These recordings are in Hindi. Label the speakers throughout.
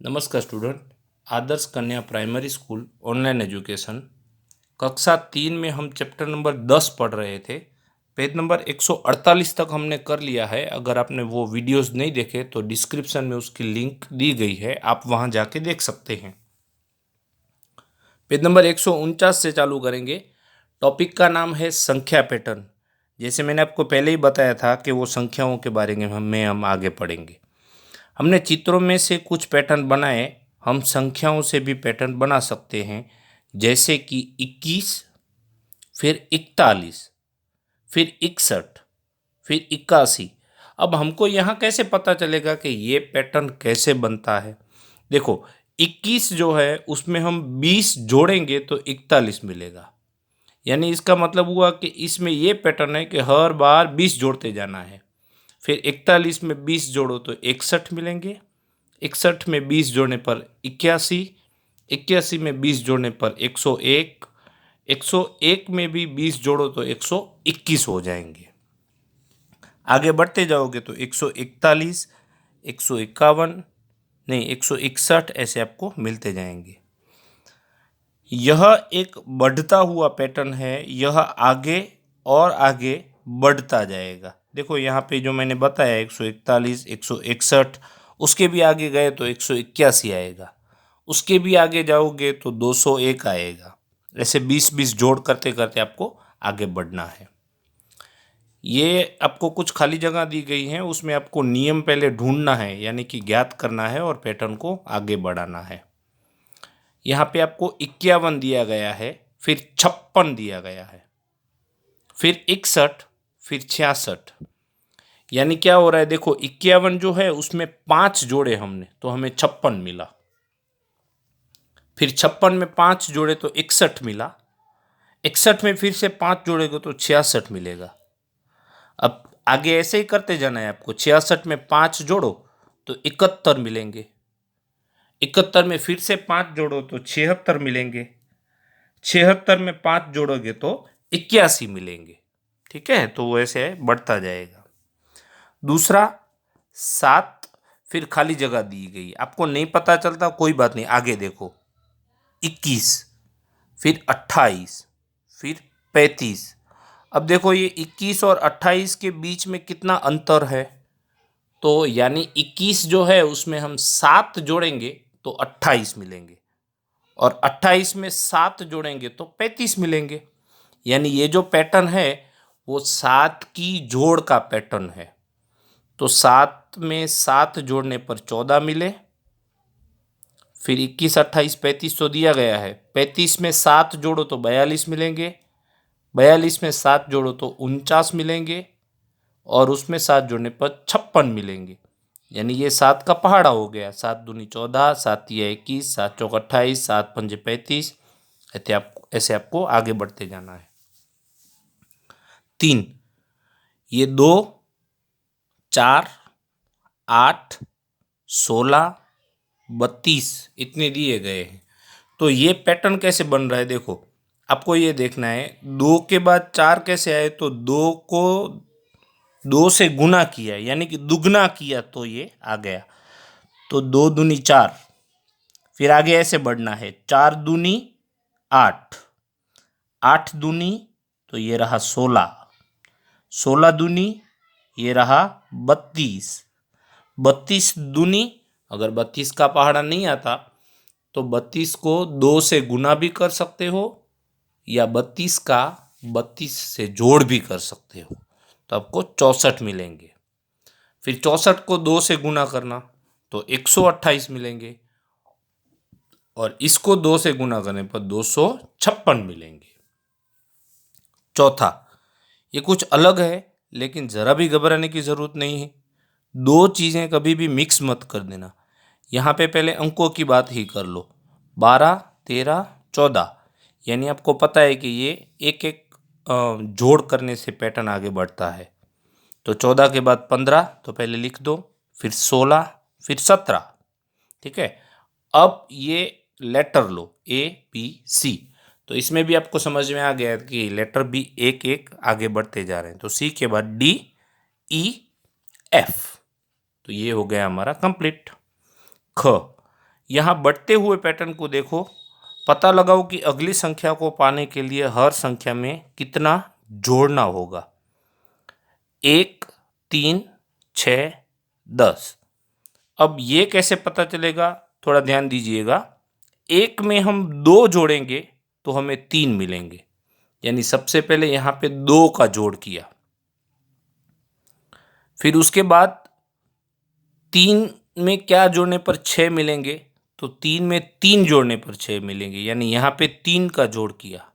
Speaker 1: नमस्कार स्टूडेंट। आदर्श कन्या प्राइमरी स्कूल ऑनलाइन एजुकेशन कक्षा 3 में हम चैप्टर नंबर 10 पढ़ रहे थे। पेज नंबर 148 तक हमने कर लिया है। अगर आपने वो वीडियोस नहीं देखे तो डिस्क्रिप्शन में उसकी लिंक दी गई है, आप वहां जाके देख सकते हैं। पेज नंबर 149 से चालू करेंगे। टॉपिक का नाम है संख्या पैटर्न। जैसे मैंने आपको पहले ही बताया था कि वो संख्याओं के बारे में हम आगे पढ़ेंगे। हमने चित्रों में से कुछ पैटर्न बनाए, हम संख्याओं से भी पैटर्न बना सकते हैं, जैसे कि 21, फिर 41, फिर 61, फिर 81। अब हमको यहाँ कैसे पता चलेगा कि ये पैटर्न कैसे बनता है? देखो, 21 जो है उसमें हम 20 जोड़ेंगे तो 41 मिलेगा। यानी इसका मतलब हुआ कि इसमें ये पैटर्न है कि हर बार 20 जोड़ते जाना है। फिर 41 में 20 जोड़ो तो 61 मिलेंगे, 61 में 20 जोड़ने पर 81, 81 में 20 जोड़ने पर 101, 101 में भी 20 जोड़ो तो 121 हो जाएंगे। आगे बढ़ते जाओगे तो 141, 151, नहीं 161 ऐसे आपको मिलते जाएंगे। यह एक बढ़ता हुआ पैटर्न है, यह आगे और आगे बढ़ता जाएगा। देखो यहाँ पे जो मैंने बताया 141, 161, उसके भी आगे गए तो 181 आएगा, उसके भी आगे जाओगे तो 201 आएगा। ऐसे 20-20 जोड़ करते करते आपको आगे बढ़ना है। ये आपको कुछ खाली जगह दी गई है, उसमें आपको नियम पहले ढूंढना है, यानी कि ज्ञात करना है और पैटर्न को आगे बढ़ाना है। यहाँ पे आपको 51 दिया गया है, फिर 56 दिया गया है, फिर 61, फिर 66। यानी क्या हो रहा है? देखो 51 जो है उसमें 5 जोड़े हमने तो हमें 56 मिला, फिर 56 में 5 जोड़े तो 61 मिला, 61 में फिर से 5 जोड़ेगा तो 66 मिलेगा। अब आगे ऐसे ही करते जाना है आपको। 66 में 5 जोड़ो तो 71 मिलेंगे, 71 में फिर से 5 जोड़ो तो 76 मिलेंगे, 76 में 5 जोड़ोगे तो 81 मिलेंगे। ठीक है, तो वो ऐसे बढ़ता जाएगा। दूसरा 7, फिर खाली जगह दी गई, आपको नहीं पता चलता कोई बात नहीं, आगे देखो 21, फिर 28, फिर 35। अब देखो ये 21 और 28 के बीच में कितना अंतर है? तो यानी 21 जो है उसमें हम 7 जोड़ेंगे तो 28 मिलेंगे, और 28 में 7 जोड़ेंगे तो 35 मिलेंगे। यानी ये जो पैटर्न है वो 7 की जोड़ का पैटर्न है। तो 7 में 7 जोड़ने पर 14 मिले, फिर 21, 28, 35 तो दिया गया है, 35 में 7 जोड़ो तो 42 मिलेंगे, 42 में 7 जोड़ो तो 49 मिलेंगे, और उसमें 7 जोड़ने पर 56 मिलेंगे। यानी ये 7 का पहाड़ा हो गया। 7 दूनी 14, 7 तिया 21, 7 चौक 28, 7 पंजे 35। ऐसे आपको आगे बढ़ते जाना है। 3, ये 2, 4, 8, 16, 32 इतने दिए गए हैं। तो ये पैटर्न कैसे बन रहा है? देखो आपको ये देखना है, 2 के बाद 4 कैसे आए? तो 2 को 2 से गुना किया, यानी कि दुगना किया तो ये आ गया। तो 2 दूनी 4, फिर आगे ऐसे बढ़ना है, 4 दूनी 8, 8 दूनी तो ये रहा 16, 16 दूनी ये रहा 32, 32 दूनी, अगर 32 का पहाड़ा नहीं आता तो 32 को 2 से गुना भी कर सकते हो, या 32 का 32 से जोड़ भी कर सकते हो, तो आपको 64 मिलेंगे। फिर 64 को 2 से गुना करना तो 128 मिलेंगे, और इसको 2 से गुना करने पर 256 मिलेंगे। चौथा, ये कुछ अलग है लेकिन ज़रा भी घबराने की ज़रूरत नहीं है। दो चीज़ें कभी भी मिक्स मत कर देना। यहाँ पे पहले अंकों की बात ही कर लो, 12, 13, 14। यानी आपको पता है कि ये एक एक जोड़ करने से पैटर्न आगे बढ़ता है। तो 14 के बाद 15 तो पहले लिख दो, फिर 16, फिर 17। ठीक है, अब ये लेटर लो ABC, तो इसमें भी आपको समझ में आ गया कि लेटर भी एक एक आगे बढ़ते जा रहे हैं। तो C के बाद DEF, तो ये हो गया हमारा कंप्लीट। ख, यहाँ बढ़ते हुए पैटर्न को देखो, पता लगाओ कि अगली संख्या को पाने के लिए हर संख्या में कितना जोड़ना होगा। 1, 3, 6, 10। अब ये कैसे पता चलेगा, थोड़ा ध्यान दीजिएगा। 1 में हम 2 जोड़ेंगे तो हमें 3 मिलेंगे, यानी सबसे पहले यहाँ पे 2 का जोड़ किया। फिर उसके बाद 3 में क्या जोड़ने पर 6 मिलेंगे, तो 3 में 3 जोड़ने पर 6 मिलेंगे, यानी यहाँ पे 3 का जोड़ किया।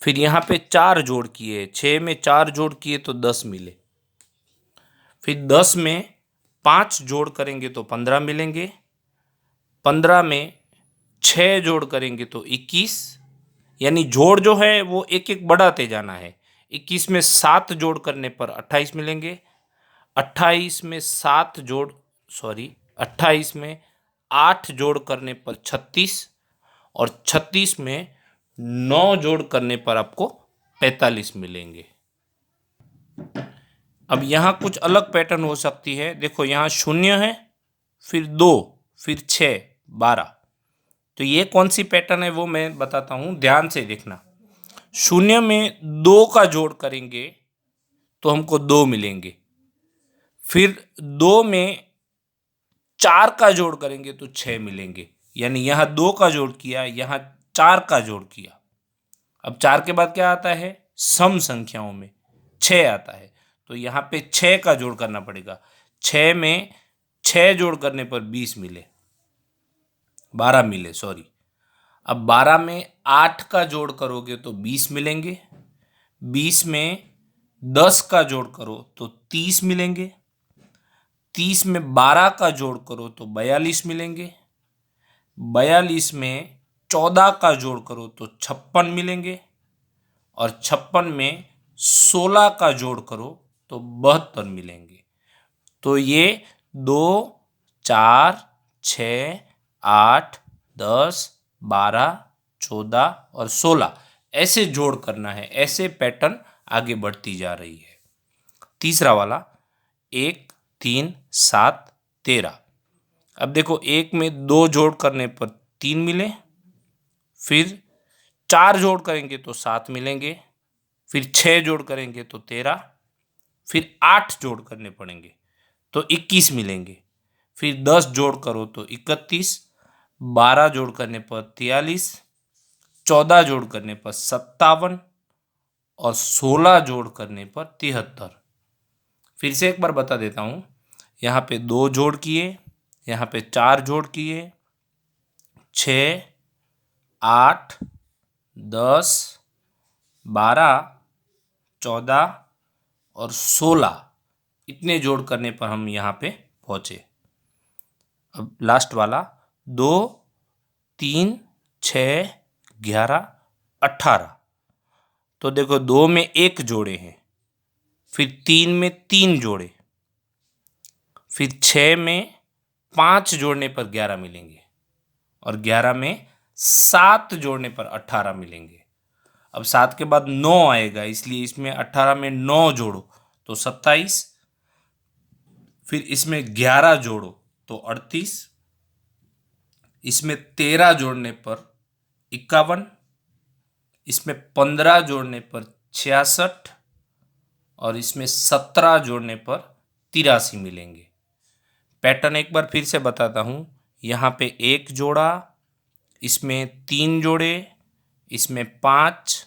Speaker 1: फिर यहाँ पे 4 जोड़ किए, 6 में 4 जोड़ किए तो 10 मिले। फिर 10 में 5 जोड़ करेंगे तो 15 मिलेंगे। 15 में 6 जोड़ करेंगे तो 21, यानी जोड़ जो है वो एक एक बढ़ाते जाना है। 21 में 7 जोड़ करने पर 28 मिलेंगे। 28 में 8 जोड़ करने पर 36, और 36 में 9 जोड़ करने पर आपको 45 मिलेंगे। अब यहाँ कुछ अलग पैटर्न हो सकती है। देखो यहाँ 0 है, फिर 2, फिर 6, 12। तो ये कौन सी पैटर्न है वो मैं बताता हूँ, ध्यान से देखना। 0 में 2 का जोड़ करेंगे तो हमको 2 मिलेंगे। फिर 2 में 4 का जोड़ करेंगे तो 6 मिलेंगे, यानी यहाँ 2 का जोड़ किया, यहाँ 4 का जोड़ किया। अब 4 के बाद क्या आता है, सम संख्याओं में 6 आता है, तो यहाँ पे 6 का जोड़ करना पड़ेगा। 6 में 6 जोड़ करने पर 20 मिले, 12 मिले, सॉरी। अब 12 में 8 का जोड़ करोगे तो 20 मिलेंगे। 20 में 10 का जोड़ करो तो 30 मिलेंगे। 30 में 12 का जोड़ करो तो 42 मिलेंगे। 42 में 14 का जोड़ करो तो 56 मिलेंगे। और 56 में 16 का जोड़ करो तो 72 मिलेंगे। तो ये 2, 4, 6, 8, 10, 12, 14 और 16 ऐसे जोड़ करना है। ऐसे पैटर्न आगे बढ़ती जा रही है। तीसरा वाला 1, 3, 7, 13। अब देखो 1 में 2 जोड़ करने पर 3 मिले, फिर 4 जोड़ करेंगे तो 7 मिलेंगे, फिर 6 जोड़ करेंगे तो 13, फिर 8 जोड़ करने पड़ेंगे तो 21 मिलेंगे, फिर 10 जोड़ करो तो 31, 12 जोड़ करने पर 43, 14 जोड़ करने पर 57 और 16 जोड़ करने पर 73। फिर से एक बार बता देता हूँ, यहाँ पे 2 जोड़ किए, यहाँ पे 4 जोड़ किए, 6, 8, 10, 12, 14 और 16 इतने जोड़ करने पर हम यहाँ पे पहुँचे। अब लास्ट वाला 2, 3, 6, 11, 18। तो देखो 2 में 1 जोड़े हैं, फिर 3 में 3 जोड़े, फिर 6 में 5 जोड़ने पर 11 मिलेंगे, और 11 में 7 जोड़ने पर 18 मिलेंगे। अब 7 के बाद 9 आएगा, इसलिए इसमें 18 में 9 जोड़ो तो 27, फिर इसमें 11 जोड़ो तो 38, इसमें 13 जोड़ने पर 51, इसमें 15 जोड़ने पर 66 और इसमें 17 जोड़ने पर 83 मिलेंगे। पैटर्न एक बार फिर से बताता हूँ। यहाँ पे 1 जोड़ा, इसमें 3 जोड़े, इसमें 5,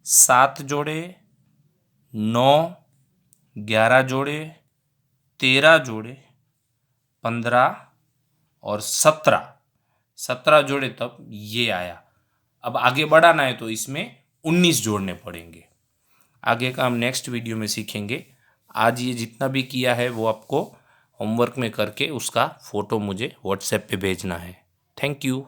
Speaker 1: 7 जोड़े, 9, 11 जोड़े, 13 जोड़े, 15 और 17 जोड़े, तब ये आया। अब आगे बढ़ाना है तो इसमें 19 जोड़ने पड़ेंगे। आगे का हम नेक्स्ट वीडियो में सीखेंगे। आज ये जितना भी किया है वो आपको होमवर्क में करके उसका फ़ोटो मुझे व्हाट्सएप पे भेजना है। Thank you.